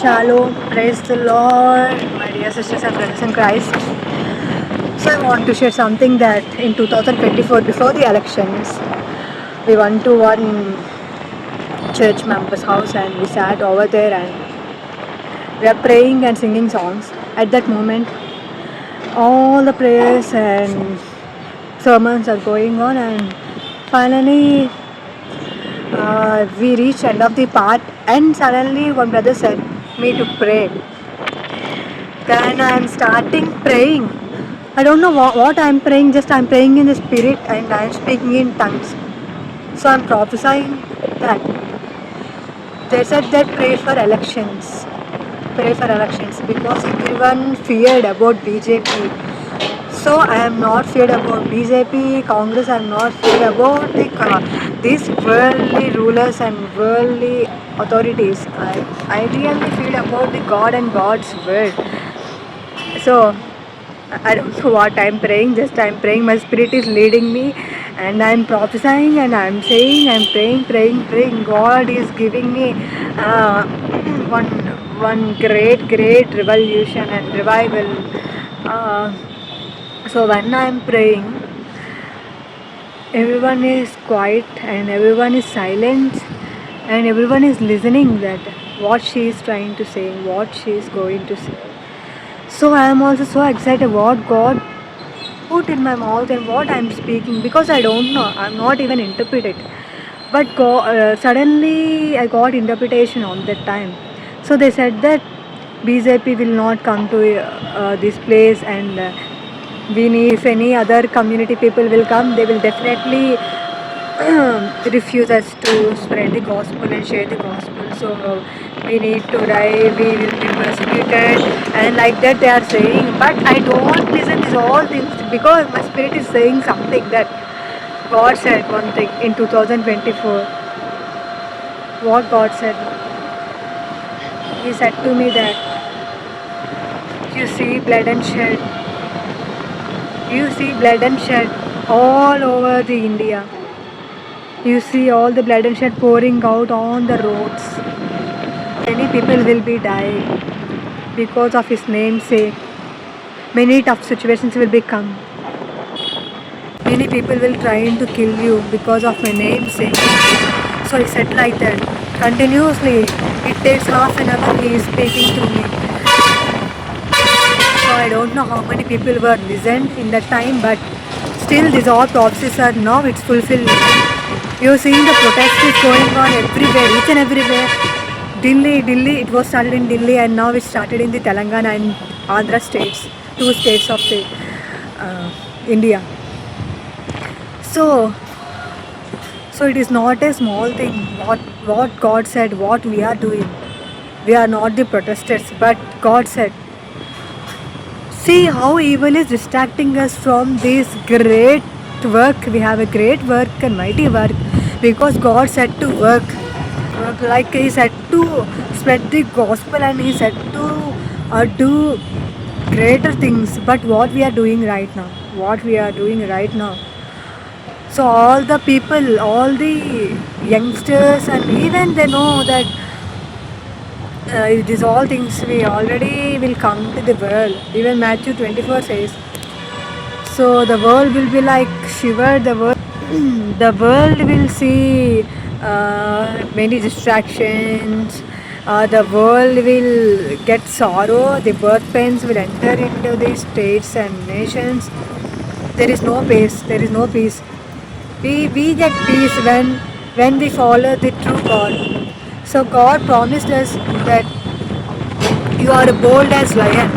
Shalom, praise the Lord, my dear sisters and brothers in Christ. So I want to share something that in 2024, before the elections, we went to one church member's house and we sat over there and we are praying and singing songs. At that moment, all the prayers and sermons are going on, and finally we reached end of the part, and suddenly one brother said me to pray. Then I'm starting praying. I don't know what I'm praying, just I'm praying in the spirit and I'm speaking in tongues. So I'm prophesying that. They said that pray for elections. Pray for elections because everyone feared about BJP. So I am not feared about BJP, Congress. I am not feared about these worldly rulers and worldly authorities. I really feared about the God and God's word. So I don't know what I'm praying, just I'm praying, my spirit is leading me and I'm prophesying and I'm saying, I'm praying. God is giving me one great revolution and revival. So when I'm praying, everyone is quiet and everyone is silent and everyone is listening that what she is trying to say, what she is going to say. So I am also so excited what God put in my mouth and what I am speaking, because I don't know, I am not even interpreted. But suddenly I got interpretation on that time. So they said that BJP will not come to this place, and we need, if any other community people will come, they will definitely refuse us to spread the gospel and share the gospel. So we need to die, we will be persecuted, and like that they are saying. But I don't listen to all things because my spirit is saying something that God said one thing in 2024. What God said? He said to me that you see blood and shed. You see blood and shed all over the India. You see all the blood and shed pouring out on the roads. Many people will be dying because of his name's sake. Many tough situations will become. Many people will try to kill you because of my name's sake. So he said like that. Continuously, it takes half an hour he is speaking to me. So I don't know how many people were listened in that time, but still these all prophecies are now it's fulfilled. You're seeing the protest is going on everywhere, each and everywhere. Delhi, it was started in Delhi and now it started in the Telangana and Andhra states, two states of the India. So it is not a small thing what God said, what we are doing. We are not the protesters, but God said, see how evil is distracting us from this great work. We have a great work and mighty work because God said to work like he said to spread the gospel and he said to do greater things. But what we are doing right now, so all the people, all the youngsters, and even they know that these all things we already will come to the world. Even Matthew 24 says, so the world will be like shiver, the world will see many distractions, the world will get sorrow, the birth pains will enter into the states and nations. There is no peace. We get peace when we follow the true God. So God promised us that you are bold as lion.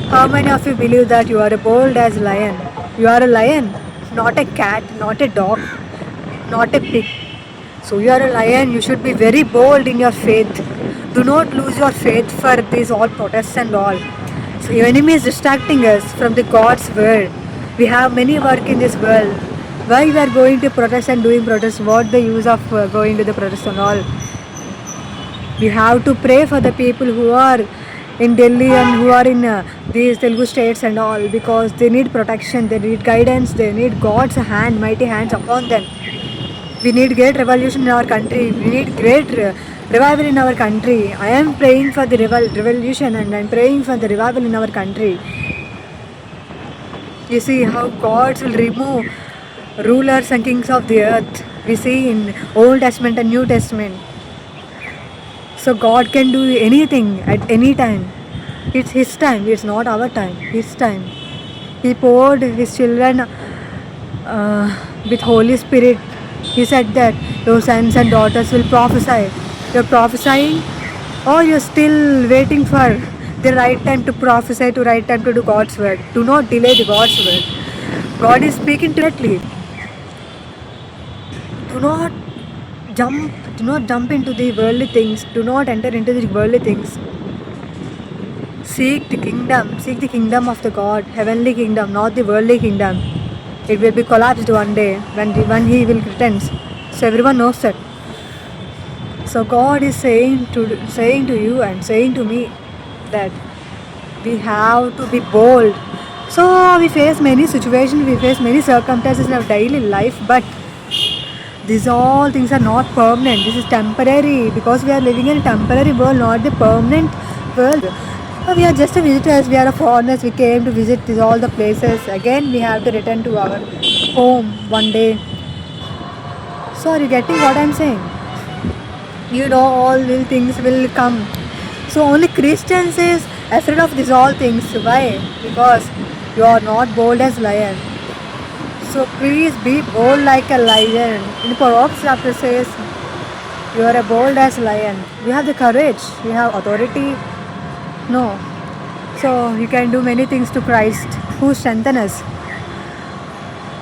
How many of you believe that you are bold as lion? You are a lion, not a cat, not a dog, not a pig. So you are a lion, you should be very bold in your faith. Do not lose your faith for these all protests and all. So your enemy is distracting us from the God's word. We have many work in this world. Why we are going to protest and doing protest? What the use of going to the protest and all? We have to pray for the people who are in Delhi and who are in these Telugu states and all, because they need protection, they need guidance, they need God's hand, mighty hands upon them. We need great revolution in our country. We need great revival in our country. I am praying for the revolution, and I am praying for the revival in our country. You see how God will remove rulers and kings of the earth. We see in Old Testament and New Testament. So God can do anything at any time. It's His time. It's not our time. His time. He poured His children with Holy Spirit. He said that your sons and daughters will prophesy. You're prophesying, or you're still waiting for the right time to prophesy, to right time to do God's word. Do not delay the God's word. God is speaking directly. Do not jump into the worldly things. Do not enter into the worldly things. Seek the kingdom of the God, heavenly kingdom, not the worldly kingdom. It will be collapsed one day when He will return. So everyone knows that. So God is saying to you and saying to me that we have to be bold. So we face many situations, we face many circumstances in our daily life, but these all things are not permanent. This is temporary, because we are living in a temporary world, not the permanent world. We are just visitors, we are foreigners, we came to visit all the places. Again we have to return to our home one day. So are you getting what I am saying? You know, all things will come. So only Christians is afraid of these all things. Why? Because you are not bold as lion. So please be bold like a lion. In Proverbs chapter says, you are a bold as lion. You have the courage. You have authority. No. So you can do many things to Christ who strengthens us.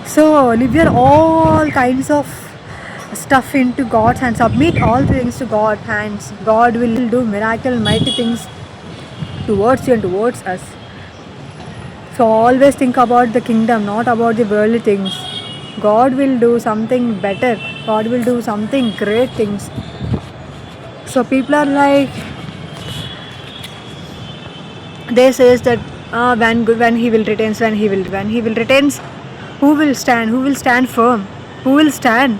So leave your all kinds of stuff into God's hands. Submit all things to God's hands. God will do miracle, mighty things towards you and towards us. So always think about the kingdom, not about the worldly things. God will do something better. God will do something great things. So people are like, they says that when he will return, when he will return, who will stand? Who will stand firm? Who will stand?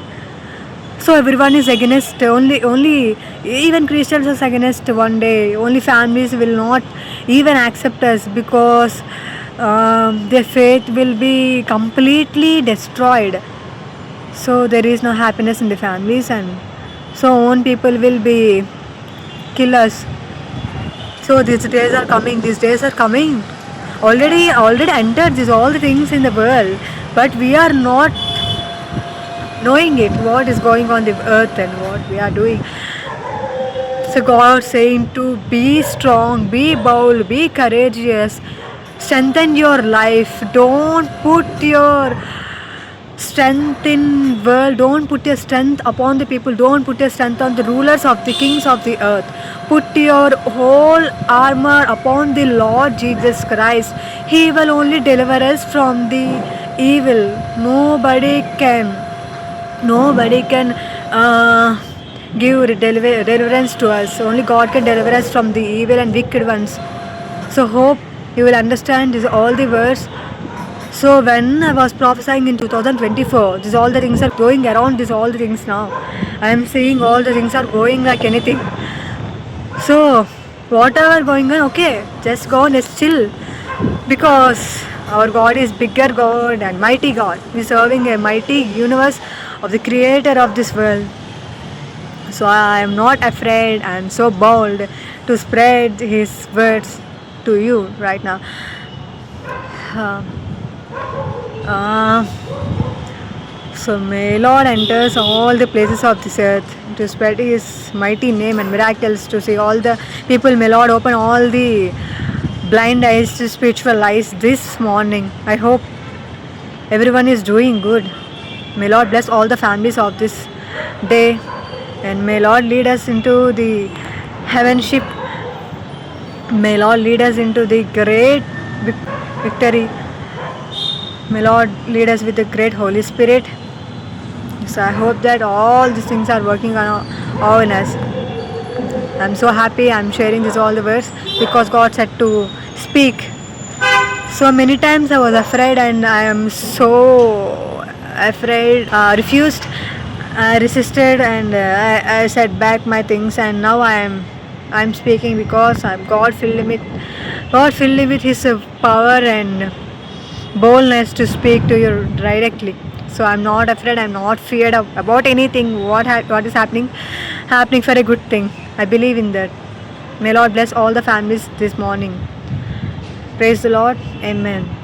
So everyone is against. Only even Christians are against one day. Only families will not even accept us, because their faith will be completely destroyed. So there is no happiness in the families, and so own people will be killers. So these days are coming. Already entered these all the things in the world, but we are not knowing it, what is going on the earth and what we are doing. So God saying to be strong, be bold, be courageous, strengthen your life. Don't put your strength in world, don't put your strength upon the people, don't put your strength on the rulers of the kings of the earth. Put your whole armor upon the Lord Jesus Christ. He will only deliver us from the evil. Nobody can give deliverance to us. Only God can deliver us from the evil and wicked ones. So hope you will understand all the words. So when I was prophesying in 2024, this all the things are going around. This all the things now, I am seeing all the things are going like anything. So whatever going on, okay, just go, let's chill, because our God is bigger God and mighty God. We are serving a mighty universe of the creator of this world. So I am not afraid. I am so bold to spread His words to you right now. So may Lord enters all the places of this earth to spread His mighty name and miracles, to see all the people. May Lord open all the blind eyes to spiritual eyes this morning. I hope everyone is doing good. May Lord bless all the families of this day, and may Lord lead us into the heaven ship. May Lord lead us into the great victory. May Lord lead us with the great Holy Spirit. So I hope that all these things are working on all in us. I'm so happy I'm sharing this all the words, because God said to speak. So many times I was afraid, and I am so afraid, refused, I resisted and I said back my things, and now I'm speaking because God filled me with His power and boldness to speak to you directly. So I'm not afraid. I'm not feared about anything. What is happening for a good thing. I believe in that. May Lord bless all the families this morning. Praise the Lord. Amen.